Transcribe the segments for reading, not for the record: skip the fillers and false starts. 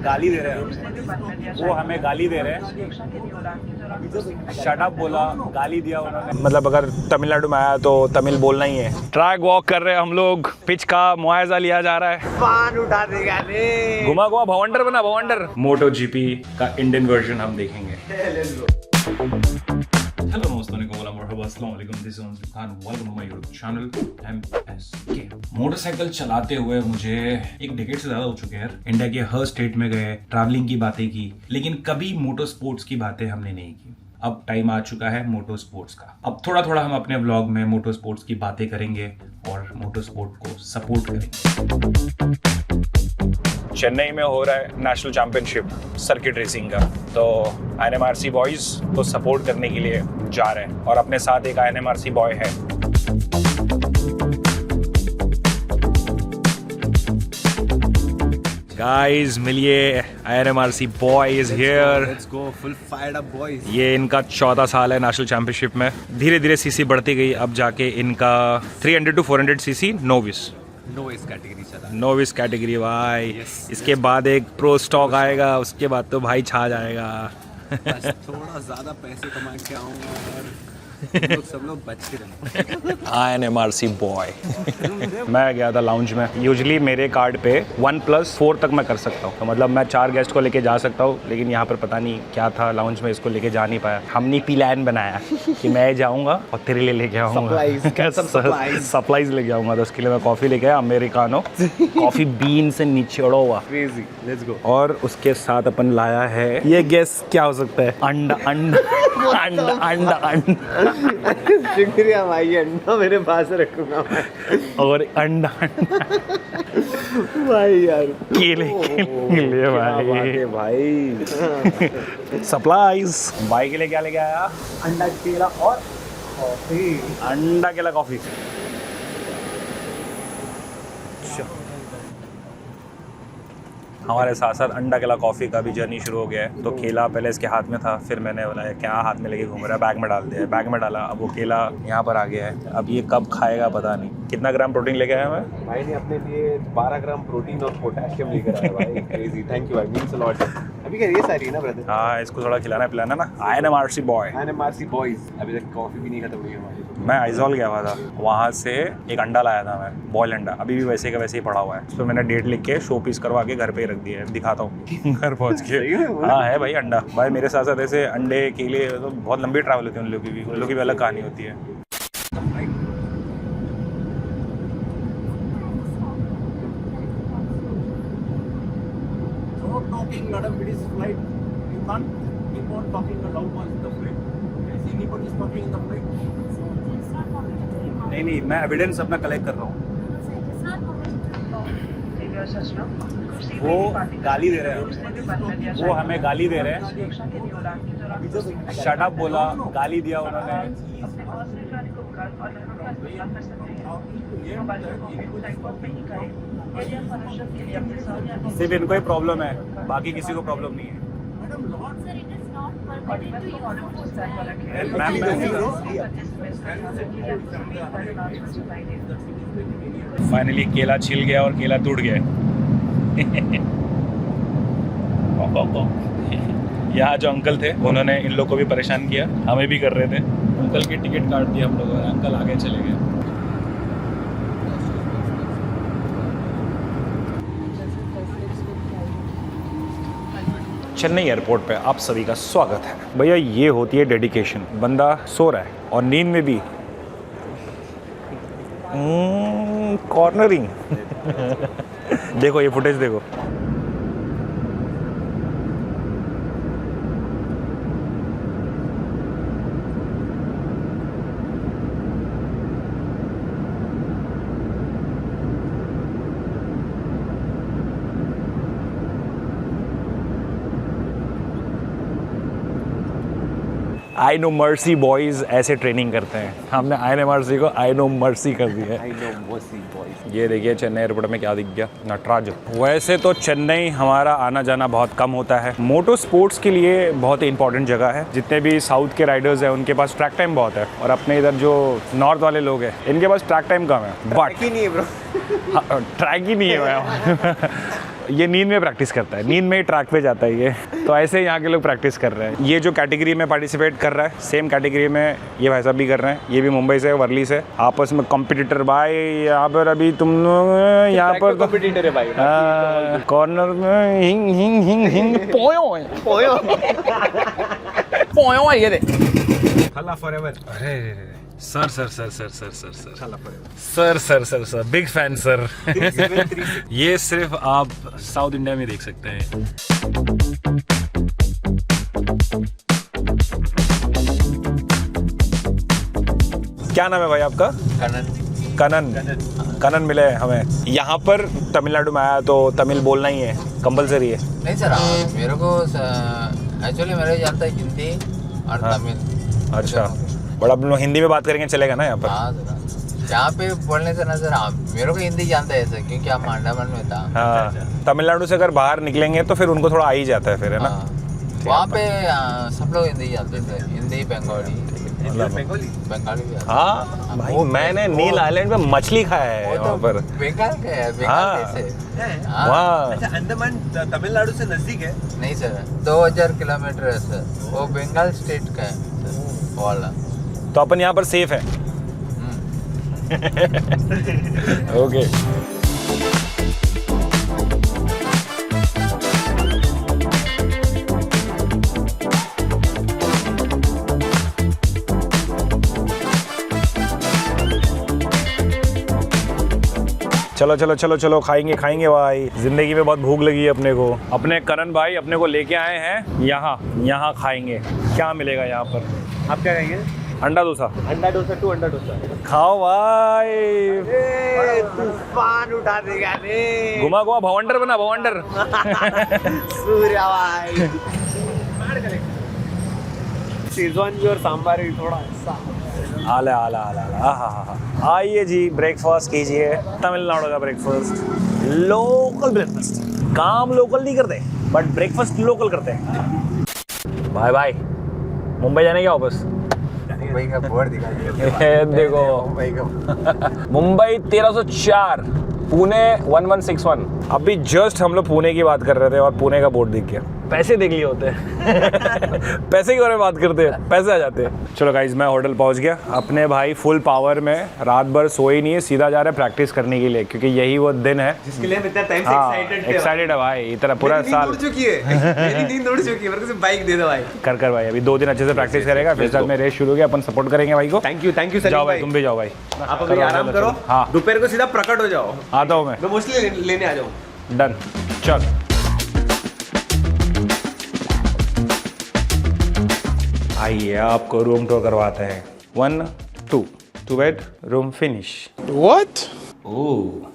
गाली दे रहे हैं, वो हमें गाली दे रहे हैं। शट अप बोला, गाली दिया उन्होंने। मतलब अगर तमिलनाडु में आया तो तमिल बोलना ही है। ट्रैक वॉक कर रहे हैं हम लोग, पिच का मुआवजा लिया जा रहा है। पान उठा देगा रे। घुमा घुमा भवंडर बना भवंडर। मोटो जीपी का इंडियन वर्जन हम देखेंगे। हेलो दोस्तों, अस्सलाम वालेकुम, this is Khan, welcome to my YouTube channel MSK। Motorcycle चलाते हुए मुझे एक डेकेड से ज्यादा हो चुके हैं। इंडिया के हर स्टेट में गए, ट्रैवलिंग की बातें की, लेकिन कभी मोटो स्पोर्ट्स की बातें हमने नहीं की। अब टाइम आ चुका है मोटो स्पोर्ट्स का। अब थोड़ा थोड़ा हम अपने व्लॉग में मोटो स्पोर्ट्स की बातें करेंगे और मोटो स्पोर्ट को सपोर्ट करेंगे। चेन्नई में हो रहा है नेशनल चैंपियनशिप सर्किट रेसिंग का, तो INMRC बॉयज को सपोर्ट करने के लिए जा रहे हैं और अपने साथ एक INMRC बॉय है। गाइस मिलिए, INMRC boy is here. Let's go, full fired up boys. ये इनका 14 साल है नेशनल चैंपियनशिप में। धीरे धीरे सीसी बढ़ती गई, अब जाके इनका 300 to 400 सीसी नोविस कैटेगरी चला। नोविस कैटेगरी भाई। इसके बाद एक प्रो स्टॉक आएगा, उसके बाद तो भाई छा जाएगा। बस थोड़ा ज्यादा पैसे कमा के आऊंगा और सब लोग बच के रहना। INMRC boy. मैं गया था लाउंज में। यूजुअली मेरे कार्ड पे 1+4 तक मैं कर सकता हूँ, तो मतलब मैं 4 गेस्ट को लेके जा सकता हूँ, लेकिन यहाँ पर पता नहीं क्या था लाउंज में, इसको लेके जा नहीं पाया। हमने प्लान बनाया कि मैं जाऊँगा और तेरे लिए लेके आऊँगा सप्लाईज लेके आऊँगा। तो उसके लिए मैं कॉफ़ी लेके आया, अमेरिकानो कॉफ़ी बीन से निचोड़ा हुआ। Let's go. और उसके साथ अपन लाया है, ये गेस क्या हो सकता है? अंडा अंडा अंडा अंडा अंडा। शुक्रिया भाई, अंडा मेरे पास रखूंगा मैं। और अंडा भाई यार, केले केले भाई भाई। सप्लाईज। भाई के लिए क्या लेके आया? अंडा, केला और कॉफी। अंडा केला कॉफी। हमारे साथ साथ अंडा केला कॉफ़ी का भी जर्नी शुरू हो गया है। तो केला पहले इसके हाथ में था, फिर मैंने बोला क्या हाथ में लेके घूम रहा है, बैग में डाल दिया। बैग में डाला, अब वो केला यहाँ पर आ गया है। अब ये कब खाएगा पता नहीं। कितना ग्राम प्रोटीन लेके आया मैं? भाई ने अपने लिए 12 ग्राम प्रोटीन और पोटेशियम लेकर आया भाई। क्रेजी, थैंक यू भाई, मींस अ लॉट। अभी क्या ये सारी है ना ब्रदर? हाँ, इसको थोड़ा खिलाना पिलाना ना। INMRC boy, INMRC boys. अभी तक कॉफी भी नहीं खत्म हुई हमारी। मैं आइजॉल गया हुआ था, वहाँ से एक अंडा लाया था मैं, बॉयल अंडा। अभी भी वैसे का वैसे ही पड़ा हुआ है। उस पर मैंने डेट लिख के शो पीस करवा के घर पे ही रख दिया है। दिखाता हूँ घर पहुँच के। हाँ है भाई अंडा। भाई मेरे साथ साथ ऐसे अंडे केले, तो बहुत लंबी ट्रैवल होती है उन लोग की भी। उन लोग की भी अलग कहानी होती है। नहीं, मैं एविडेंस अपना कलेक्ट कर रहा हूँ। वो गाली दे रहे हैं, वो हमें गाली दे रहे हैं। शट अप बोला, गाली दिया उन्होंने। सिर्फ इनको ही प्रॉब्लम है, बाकी किसी को प्रॉब्लम नहीं है। फाइनली केला छिल गया और केला टूट गया। यहाँ जो अंकल थे उन्होंने इन लोग को भी परेशान किया, हमें भी कर रहे थे। अंकल की टिकट काट दी हम लोगों ने, अंकल आगे चले गए। चेन्नई एयरपोर्ट पे आप सभी का स्वागत है। भैया ये होती है डेडिकेशन। बंदा सो रहा है और नींद में भी कॉर्नरिंग। देखो ये फुटेज देखो। आई नो मर्सी बॉयज ऐसे ट्रेनिंग करते हैं। हमने INMRC को आई नो मर्सी कर दिया है। I know mercy boys. ये देखिए चेन्नई एयरपोर्ट में क्या दिख गया, नटराज। वैसे तो चेन्नई हमारा आना जाना बहुत कम होता है। मोटो स्पोर्ट्स के लिए बहुत ही इंपॉर्टेंट जगह है। जितने भी साउथ के राइडर्स हैं उनके पास ट्रैक टाइम बहुत है, और अपने इधर जो नॉर्थ वाले लोग हैं इनके पास ट्रैक टाइम कम है। बट ही नहीं है ब्रो, ट्रैक ही नहीं है। ये नींद में प्रैक्टिस करता है, नींद में ही ट्रैक पे जाता है ये। तो ऐसे यहाँ के लोग प्रैक्टिस कर रहे हैं। ये जो कैटेगरी में पार्टिसिपेट कर रहा है, सेम कैटेगरी में ये भाई साहब भी कर रहे हैं। ये भी मुंबई से, वर्ली से, आपस में कॉम्पिटिटर भाई। यहाँ पर अभी तुम लोग यहाँ पर कॉम्पिटिटर है भाई, कॉर्नर में हिंग हिंग हिंग हिंग पोयो पोयो ये दे हल्ला फॉरएवर। अरे sir sir sir sir sir sir sir sir sir sir sir big fan sir. ये सिर्फ आप साउथ इंडिया में देख सकते हैं। क्या नाम है भाई आपका? कनन। कनन मिले हमें यहाँ पर। तमिलनाडु में आया तो तमिल बोलना ही है, कंपलसरी है? नहीं सर, मेरे को एक्चुअली मेरे जानता है हिंदी और तमिल। अच्छा, बट अब लोग हिंदी में बात करेंगे चलेगा ना यहाँ पर? हाँ सर, यहाँ पे बोलने से ना सर, मेरे को हिंदी जानता है सर, क्योंकि आप अंडमान में था। हाँ, तमिलनाडु से अगर बाहर निकलेंगे तो फिर उनको थोड़ा आ ही जाता है फिर, है ना? वहाँ पे सब लोग हिंदी जानते हैं सर, हिंदी, बंगाली बंगाली भी आता है। हाँ भाई, मैंने नील आइलैंड में मछली खाया है वो वहाँ तो पर। बंगाल का है, हाँ। बंगाल कैसे? वहाँ अच्छा, अंडमान तमिलनाडु से नजदीक है? नहीं सर, 2000 किलोमीटर है सर, वो बंगाल स्टेट का है सर, वो वाला। तो अपन यहाँ पर सेफ है। ओके। चलो चलो चलो चलो, खाएंगे खाएंगे भाई, जिंदगी में बहुत भूख लगी है अपने को। अपने करण भाई अपने को लेके आए हैं यहाँ खाएंगे। क्या मिलेगा यहाँ पर? आप क्या कहेंगे? अंडा डोसा। अंडा डोसा टू अंडा डोसा। खाओ भाई। तूफान उठा देगा रे। घुमा घुमा भवंडर बना, भवंडर। सूर्या भाई। शेजवान भी और सांबार भी थोड़ा सा। आला आला आला आला, हाँ। आइए जी, ब्रेकफास्ट कीजिए। तमिलनाडु का ब्रेकफास्ट, लोकल ब्रेकफास्ट। काम लोकल नहीं करते, बट ब्रेकफास्ट लोकल करते हैं। भाई भाई, मुंबई जाने क्या वापस? मुंबई का बोर्ड दिखाई देखो, मुंबई का। मुंबई 1304, पुणे 1161। अभी जस्ट हम लोग पुणे की बात कर रहे थे और पुणे का बोर्ड दिख गया। पैसे देख लिए होते हैं। पैसे के बारे में बात करते हैं, पैसे आ जाते हैं। चलो गाइज, मैं होटल पहुंच गया। अपने भाई फुल पावर में, रात भर सोए नहीं है, सीधा जा रहे हैं प्रैक्टिस करने के लिए, क्योंकि यही वो दिन है जिसके लिए हम इतना टाइम से हाँ, एक्साइटेड थे। एक्साइटेड है भाई, इतना पूरा साल। उड़ चुकी है मेरी नींद उड़ चुकी है। मेरे को सिर्फ बाइक दे दो भाई। कर भाई, अभी 2 दिन अच्छे से प्रैक्टिस करेगा, फिर साथ में रेस शुरू हो गया, अपन सपोर्ट करेंगे भाई को। Thank you sir. जाओ भाई, तुम भी जाओ भाई। आप अभी आराम करो। हाँ, दोपहर को सीधा प्रकट हो जाओ। आता हूँ मैं मोस्टली लेने आ जाऊँ। डन। चल आइए, आपको रूम टूर करवाते हैं। 1 2 bed room finish. What? Oh,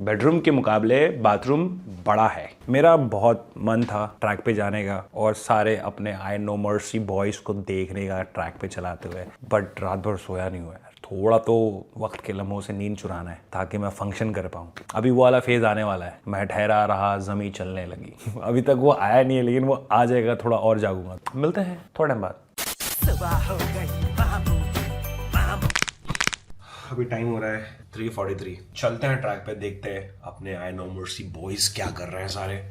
bedroom के मुकाबले बाथरूम बड़ा है। मेरा बहुत मन था ट्रैक पे जाने का और सारे अपने आई नो मर्सी बॉयज को देखने का ट्रैक पे चलाते हुए, बट रात भर सोया नहीं हुआ है। थोड़ा तो वक्त के लम्हों से नींद चुराना है ताकि मैं फंक्शन कर पाऊँ। अभी वो वाला फेज आने वाला है, मैं ठहरा रहा ज़मीं चलने लगी। अभी तक वो आया नहीं है, लेकिन वो आ जाएगा, थोड़ा और जागूंगा। मिलते हैं थोड़ा टाइम बाद। अभी टाइम हो रहा है 3:43। चलते हैं ट्रैक पे, देखते हैं अपने आई नो मर्सी बॉयज क्या कर रहे हैं सारे।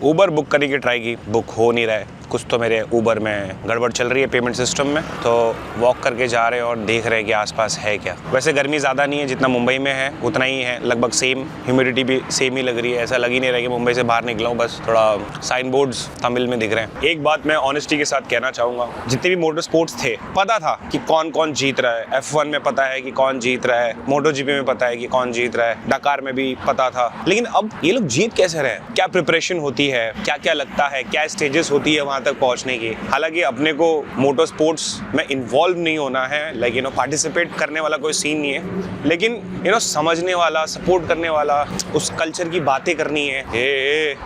ऊबर बुक करने की ट्राई की, बुक हो नहीं रहा है। कुछ तो मेरे ऊबर में गड़बड़ चल रही है पेमेंट सिस्टम में, तो वॉक करके जा रहे हैं और देख रहे हैं कि आसपास है क्या। वैसे गर्मी ज़्यादा नहीं है, जितना मुंबई में है उतना ही है, लगभग सेम। ह्यूमिडिटी भी सेम ही लग रही है, ऐसा लग ही नहीं रहा कि मुंबई से बाहर निकला हूँ। बस थोड़ा साइन बोर्ड्स तमिल में दिख रहे हैं। एक बात मैं ऑनेस्टी के साथ कहना चाहूँगा, जितने भी मोटर स्पोर्ट्स थे, पता था कि कौन कौन जीत रहा है। F1 में पता है कि कौन जीत रहा है, MotoGP में पता है कि कौन जीत रहा है, डकार में भी पता था। लेकिन अब ये लोग जीत कैसे रहे हैं? क्या प्रिपरेशन होती है, क्या क्या लगता है, क्या स्टेजेस होती है वहाँ तक पहुँचने की। हालांकि अपने को मोटर स्पोर्ट्स में इन्वॉल्व नहीं होना है, लाइक पार्टिसिपेट करने वाला कोई सीन नहीं है, लेकिन समझने वाला, सपोर्ट करने वाला, उस कल्चर की बातें करनी है।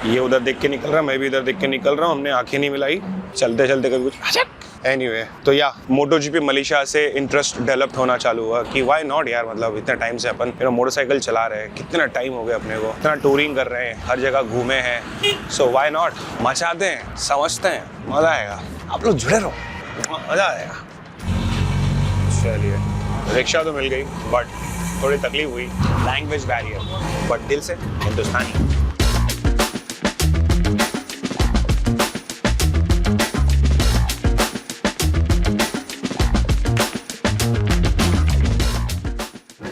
ये उधर देख के निकल रहा, मैं भी इधर देख के निकल रहा हूँ, हमने आंखें नहीं मिलाई, चलते चलते कभी कुछ। एनीवे, तो या MotoGP मलेशिया से इंटरेस्ट डेवलप होना चालू हुआ कि व्हाई नॉट यार, मतलब इतने टाइम से अपन मोटरसाइकिल चला रहे हैं, कितना टाइम हो गया अपने को, इतना टूरिंग कर रहे हैं, हर जगह घूमे हैं, सो व्हाई नॉट मचाते हैं, समझते हैं, मजा आएगा। आप लोग जुड़े रहो, मजा आएगा। चलिए, रिक्शा तो मिल गई, बट थोड़ी तकलीफ हुई, लैंग्वेज बैरियर, बट दिल से हिंदुस्तानी।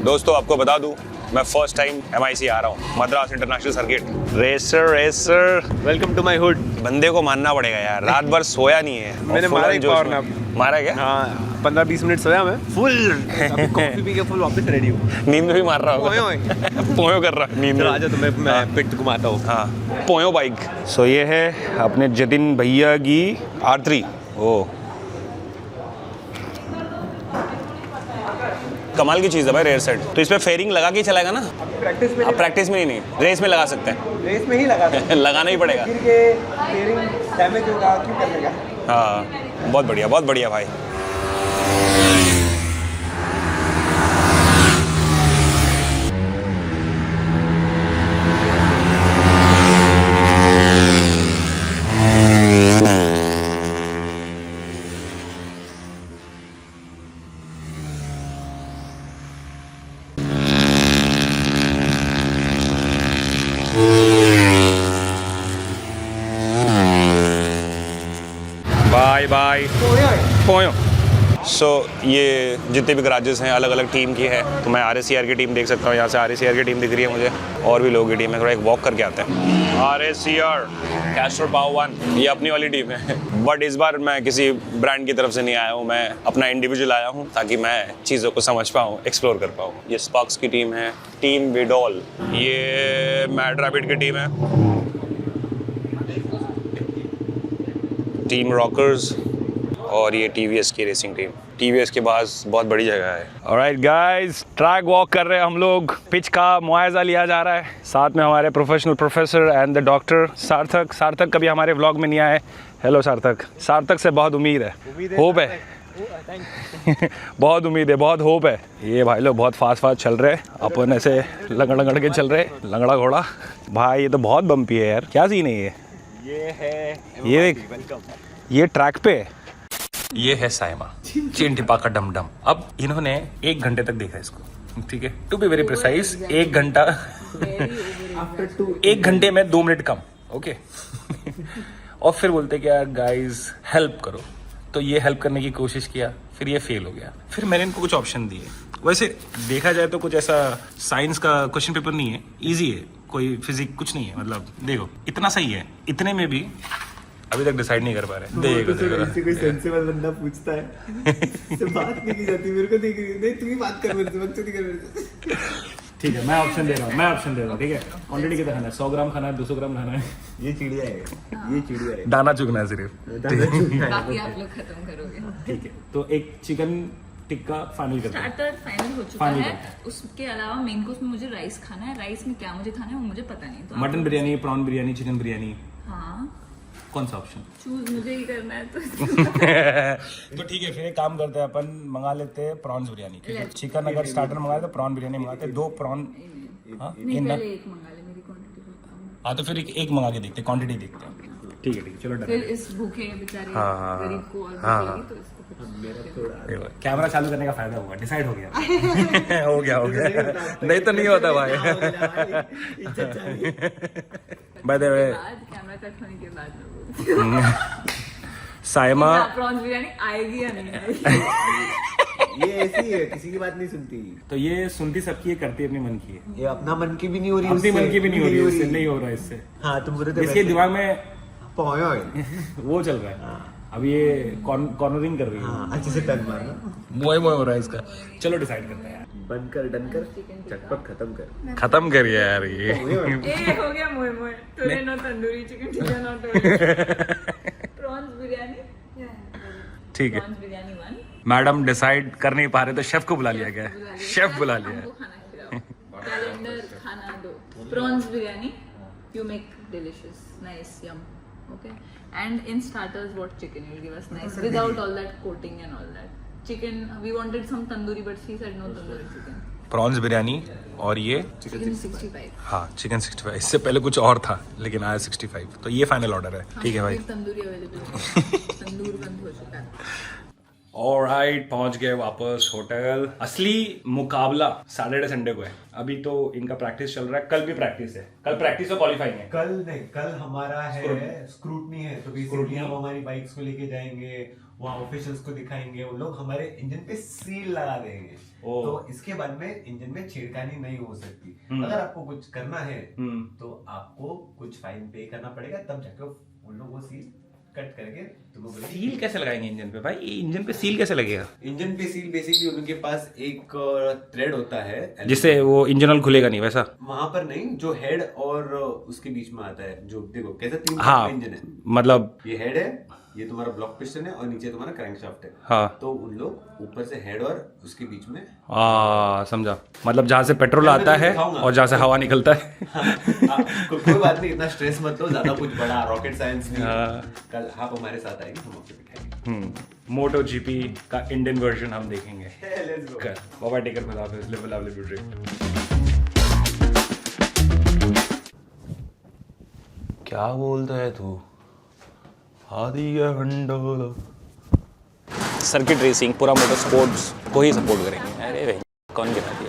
दोस्तों आपको बता दूं, मैं फर्स्ट टाइम MIC आ रहा हूँ, Madras international circuit. Racer welcome to my hood. बंदे को मानना पड़ेगा यार, रात भर सोया नहीं है। मैंने मारा एक पावर नैप। मारा क्या? हाँ 15-20 मिनट सोया मैं फुल। अभी कॉफी पी के फुल वापस रेडी हूँ। नींद में भी मार रहा होगा। पोयो कर रहा है नींद में। आजा तो मैं पिट घुमाता हूँ। हाँ पोयो बाइक। सो ये है अपने जतिन भैया की R3। ओ कमाल की चीज़ है भाई रेयर सेट। तो इस पे फेयरिंग लगा के ही चलाएगा ना? प्रैक्टिस में नहीं, रेस में लगा सकते हैं। रेस में ही लगा लगाना ही पड़ेगा। गिर के स्टीयरिंग डैमेज होगा, क्यों करेगा? हाँ बहुत बढ़िया भाई। बाय पोयो। सो ये जितने भी गराजेस हैं अलग अलग टीम की है, तो मैं RSCR की टीम देख सकता हूँ। यहाँ से RSCR की टीम दिख रही है मुझे, और भी लोगों की टीम है। थोड़ा एक वॉक करके आते हैं। RSCR कैस्टर पावर 1 ये अपनी वाली टीम है, बट इस बार मैं किसी ब्रांड की तरफ से नहीं आया हूँ, मैं अपना इंडिविजुअल आया हूँ ताकि मैं चीज़ों को समझ पाऊँ, एक्सप्लोर कर पाऊँ। ये स्पार्क्स की टीम है, टीम विडॉल, ये मैड रैपिड की टीम है, टीम रॉकर्स, और ये TVS की रेसिंग टीम। TVS के पास बहुत बड़ी जगह है। ऑलराइट गाइस, ट्रैक वॉक कर रहे हैं हम लोग। पिच का मुआयजा लिया जा रहा है। साथ में हमारे professional professor and the doctor सार्थक कभी हमारे व्लॉग में नहीं आए। हेलो सार्थक से बहुत उम्मीद है, होप है। बहुत उम्मीद है, बहुत होप है। ये भाई लोग बहुत फास्ट चल रहे हैं, अपन ऐसे लंगड़ के चल रहे, लंगड़ा घोड़ा। भाई ये तो बहुत बम्पी है यार, क्या सीन है ये देख, ये ट्रैक पे ये है साइमा चेन टिपा का डम। अब इन्होंने 1 घंटे तक देखा इसको, ठीक है, टू बी वेरी प्रिसाइज 1 घंटा 1 घंटे में 2 मिनट कम, ओके। और फिर बोलते कि यार गाइस हेल्प करो, तो ये हेल्प करने की कोशिश किया, फिर ये फेल हो गया। फिर मैंने इनको कुछ ऑप्शन दिए। वैसे देखा जाए तो कुछ ऐसा साइंस का क्वेश्चन पेपर नहीं है, ईजी है, कोई फिजिक्स कुछ नहीं है, मतलब देखो इतना सही है, इतने में भी अभी तक डिसाइड नहीं कर पा रहे। देखो कोई सेंसिबल बंदा पूछता है तो बात नहीं की जाती, मेरे को देख रही नहीं, तू ही बात कर मेरे से, बकचोदी कर मेरे से। ठीक है, मैं ऑप्शन दे रहा हूँ, ठीक है। क्वांटिटी कितना खाना है? 100 ग्राम खाना है, 200 ग्राम खाना है? ये चिड़िया है, दाना चुगना है सिर्फ, बाकी आप लोग खत्म करोगे। ठीक है। तो एक चिकन टिक्का फाइनल करते हैं। स्टार्टर फाइनल हो चुका है, उसके अलावा मेन कोर्स में मुझे राइस खाना है। राइस में क्या मुझे खाना है वो मुझे पता नहीं, तो mutton biryani, prawn biryani, chicken biryani, हाँ कौन सा ऑप्शन? चूज मुझे ही करना है तो तो ठीक है, फिर एक काम करते हैं, अपन मंगा लेते हैं प्रॉन्स बिरयानी। चिकन अगर स्टार्टर मंगाए तो प्रॉन बिरयानी मंगाते हैं, 2 प्रॉन। हाँ नहीं, पहले एक मंगा ले, मेरी क्वांटिटी बताओ। हाँ तो फिर एक मंगा के देखते हैं, क्वांटिटी देखते हैं। ठीक है चलो डन। फिर इस भूखे बेचारे गरीब को और भूख लगी तो इसको कुछ कैमरा चालू करने का फायदा हुआ, डिसाइड हो गया। हो गया नहीं तो नहीं होता भाई। By the way camera cut होने के बाद में साइमा प्रॉन्स बिरयानी आएगी या नहीं आएगी। ये ऐसी है, किसी की बात नहीं सुनती। तो ये सुनती सबकी, ये करती अपने मन की है। ये अपना मन की भी नहीं हो रही, अपनी मन की भी नहीं हो रही, इससे नहीं हो रहा इससे। हाँ तुम बोले इसके दिमाग में पोयो वो चल रहा है। अब ये कॉर्नरिंग कर रही है। हाँ, अच्छे से टर्न मारना, मोए हो रहा है इसका। चलो डिसाइड करते हैं यार। बंद कर, डन कर, झटपट खत्म कर यार ये। ए हो गया मोए तूने no tandoori chicken tikka no prawns biryani, ठीक है। प्रॉन्स बिरयानी 1। मैडम डिसाइड कर नहीं पा रहे तो शेफ को बुला लिया गया है। शेफ बुला लिया हमको खाना खिलाओ, कैलेंडर खाना दो। Prawns biryani you make delicious, nice, yum, okay. And in starters, what chicken you'll give us? Nice, without all that coating and all that. Chicken, we wanted some tandoori, but she said no tandoori chicken. Prawns biryani और ये Chicken 65. हाँ chicken 65। इससे पहले कुछ और था लेकिन आया 65, तो ये फाइनल ऑर्डर है। ठीक है भाई। तंदूरी अवेलेबल है, तंदूर बंद हो चुका है। ऑलराइट, पहुंच गए वापस होटल। असली मुकाबला सैटरडे संडे को है। अभी तो इनका प्रैक्टिस चल रहा है, कल भी प्रैक्टिस है। कल प्रैक्टिस और क्वालिफाइंग है। कल नहीं, कल हमारा है स्क्रूटनी है, तो बेसिकली हम हमारी बाइक्स को लेके जाएंगे, वहाँ ऑफिशियल्स को दिखाएंगे, उन लोग हमारे इंजन पे सील लगा देंगे। तो इसके बाद में इंजन में छेड़खानी नहीं हो सकती। अगर आपको कुछ करना है तो आपको कुछ फाइन पे करना पड़ेगा, तब जाके उन लोग वो सील कट करके तुमको बोलेंगे। सील कैसे लगाएंगे इंजन पे भाई? ये इंजन पे सील कैसे लगेगा? इंजन पे सील बेसिकली उनके पास एक थ्रेड होता है जिससे वो इंजन ऑयल खुलेगा नहीं, वैसा? वहां पर नहीं, जो हेड और उसके बीच में आता है, जो देखो कैसे तीन हाँ, इंजन है, मतलब ये हेड है, ये तुम्हारा ब्लॉक पिस्टन है और नीचे तुम्हारा क्रैंकशाफ्ट है। हाँ, तो उन लोग ऊपर से हेड और उसके बीच में समझा। मतलब जहाँ से पेट्रोल आता है और जहाँ से हवा निकलता है। कोई बात नहीं, इतना स्ट्रेस मत लो, ज्यादा कुछ बड़ा रॉकेट साइंस नहीं है। कल आप हमारे साथ आएंगे, हम आपको दिखाएंगे। मोटो जीपी का इंडियन वर्जन हम देखेंगे। Let's go. बाबा टेकर खुदा हाफिज़, लिव लव लिव ड्रीम। क्या बोलता है तू? आदि हंडोलो सर्किट रेसिंग, पूरा मोटर स्पोर्ट्स को ही सपोर्ट करेंगे। अरे भाई कौन गिरा दिया?